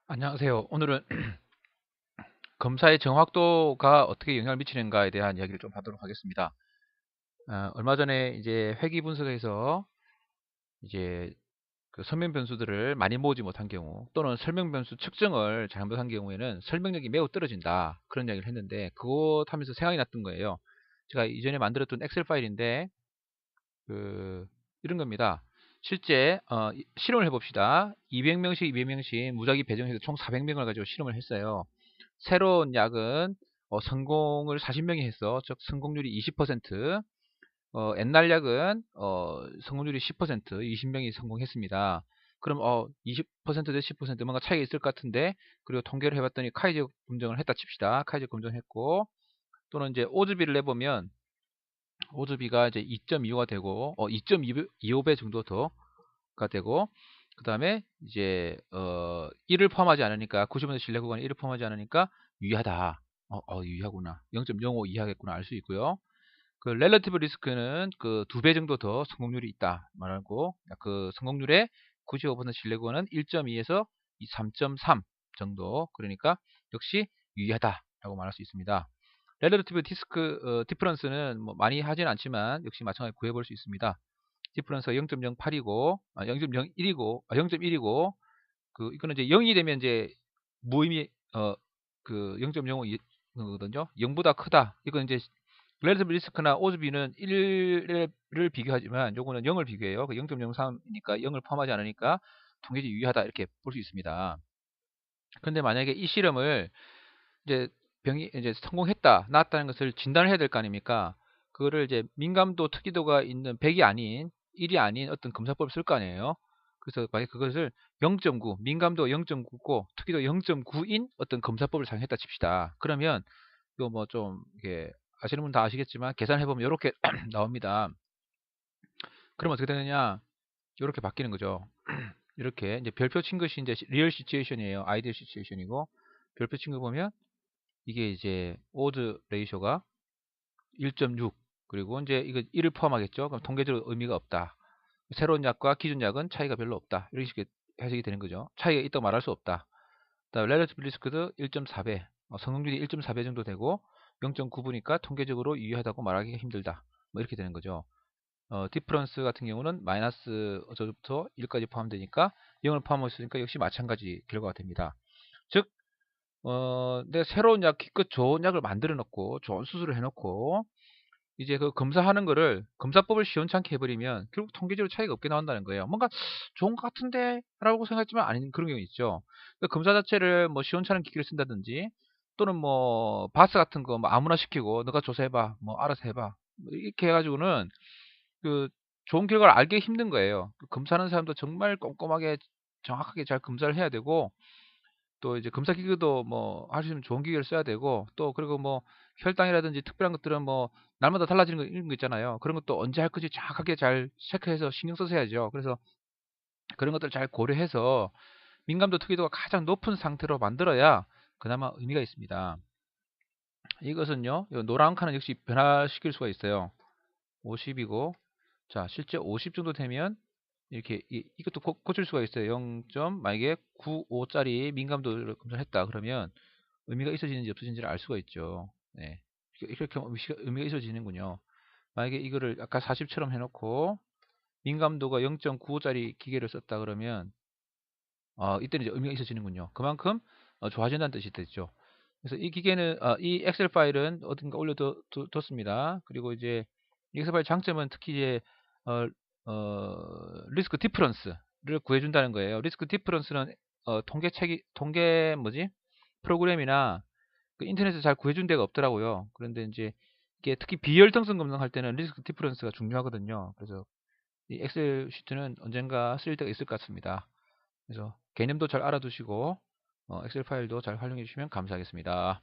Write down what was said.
안녕하세요. 오늘은 검사의 정확도가 어떻게 영향을 미치는가에 대한 이야기를 좀 하도록 하겠습니다. 얼마 전에 이제 회귀 분석에서 이제 그 설명 변수들을 많이 모으지 못한 경우 또는 설명 변수 측정을 잘못한 경우에는 설명력이 매우 떨어진다. 그런 이야기를 했는데 그것 하면서 생각이 났던 거예요. 제가 이전에 만들었던 엑셀 파일인데 그 이런 겁니다. 실제 실험을 해봅시다. 200명씩 200명씩 무작위 배정해서 총 400명을 가지고 실험을 했어요. 새로운 약은 성공을 40명이 했어. 즉 성공률이 20%. 옛날 약은 성공률이 10%, 20명이 성공했습니다. 그럼 20%대 10% 뭔가 차이가 있을 것 같은데, 그리고 통계를 해봤더니 카이제 검정을 했다 칩시다. 카이제 검정했고, 또는 이제 오즈비를 내보면 오즈비가 이제 2.25가 되고 2.25배 정도 더가 되고, 그 다음에 이제 1을 포함하지 않으니까 90% 신뢰 구간에 1을 포함하지 않으니까 유의하다. 유의하구나. 0.05 이하겠구나 알 수 있고요. 그 렐러티브 리스크는 그 2배 정도 더 성공률이 있다 말하고, 그 성공률의 95% 신뢰 구간은 1.2에서 3.3 정도. 그러니까 역시 유의하다라고 말할 수 있습니다. 렐러티브 디퍼런스는 뭐 많이 하진 않지만 역시 마찬가지로 구해볼 수 있습니다. 디퍼런스가 0.08이고 0.01이고 0.1이고, 그 이거는 이제 0이 되면 이제 무의미 그 0.05거든요. 0보다 크다. 이건 이제 렐러티브 리스크나 오즈비는 1을 비교하지만 요거는 0을 비교해요. 0.03이니까 0을 포함하지 않으니까 통계적 유의하다 이렇게 볼 수 있습니다. 그런데 만약에 이 실험을 이제 병이 이제 성공했다, 나았다는 것을 진단을 해야 될 거 아닙니까? 그거를 이제 민감도 특이도가 있는 100이 아닌 1이 아닌 어떤 검사법을 쓸 거 아니에요. 그래서 만약 그것을 0.9, 민감도 0.9고 특이도 0.9인 어떤 검사법을 사용했다 칩시다. 그러면 이거 뭐 좀 이게 아시는 분 다 아시겠지만 계산해 보면 이렇게 나옵니다. 그럼 어떻게 되느냐? 이렇게 바뀌는 거죠. 이렇게 이제 별표 친 것이 이제 리얼 시츄에이션이에요. 아이디어 시츄에이션이고, 별표 친 거 보면 이게 이제 오드 레이쇼가 1.6, 그리고 이제 이거 1을 포함하겠죠. 그럼 통계적으로 의미가 없다. 새로운 약과 기존 약은 차이가 별로 없다. 이런 식의 해석이 되는 거죠. 차이가 있다고 말할 수 없다. 그다음에 렐러티브 리스크도 1.4배, 성공률이 1.4배 정도 되고 0.9부니까 통계적으로 유의하다고 말하기가 힘들다. 뭐 이렇게 되는 거죠. 디퍼런스 같은 경우는 마이너스 어저부터 1까지 포함되니까 0을 포함했으니까 역시 마찬가지 결과가 됩니다. 즉 내가 새로운 약, 기껏 좋은 약을 만들어 놓고 좋은 수술을 해놓고 이제 그 검사하는 거를 검사법을 시원찮게 해버리면 결국 통계적으로 차이가 없게 나온다는 거예요. 뭔가 좋은 것 같은데 라고 생각했지만 아닌 그런 경우 있죠. 그 검사 자체를 뭐 시원찮은 기기를 쓴다든지, 또는 뭐 바스 같은 거 뭐 아무나 시키고 너가 조사해봐, 뭐 알아서 해봐, 뭐 이렇게 해가지고는 그 좋은 결과를 알기 힘든 거예요. 그 검사하는 사람도 정말 꼼꼼하게 정확하게 잘 검사를 해야 되고, 또 이제 검사 기계도 뭐 하시면 좋은 기계를 써야 되고, 또 그리고 뭐 혈당이라든지 특별한 것들은 뭐 날마다 달라지는 거 이런 거 있잖아요. 그런 것도 언제 할 건지 정확하게 잘 체크해서 신경 써서 해야죠. 그래서 그런 것들 잘 고려해서 민감도 특이도가 가장 높은 상태로 만들어야 그나마 의미가 있습니다. 이것은요, 이 노란 칸은 역시 변화시킬 수가 있어요. 50이고, 자 실제 50 정도 되면 이렇게 이것도 고칠 수가 있어요. 0. 만약에 95짜리 민감도를 검사했다 그러면 의미가 있어지는지 없어지는지를 알 수가 있죠. 네. 이렇게 의미가 있어지는군요. 만약에 이거를 아까 40처럼 해놓고 민감도가 0.95짜리 기계를 썼다 그러면 이때는 이제 의미가 있어지는군요. 그만큼 좋아진다는 뜻이 되죠. 그래서 이 기계는 이 엑셀 파일은 어딘가 올려뒀습니다. 그리고 이제 이 엑셀 파일 장점은 특히 이제 어, 리스크 디퍼런스를 구해준다는 거예요. 리스크 디퍼런스는 통계 뭐지? 프로그램이나 그 인터넷에 잘 구해준 데가 없더라고요. 그런데 이제 이게 특히 비혈통성 검증할 때는 리스크 디퍼런스가 중요하거든요. 그래서 이 엑셀 시트는 언젠가 쓸 때가 있을 것 같습니다. 그래서 개념도 잘 알아두시고 엑셀 파일도 잘 활용해 주시면 감사하겠습니다.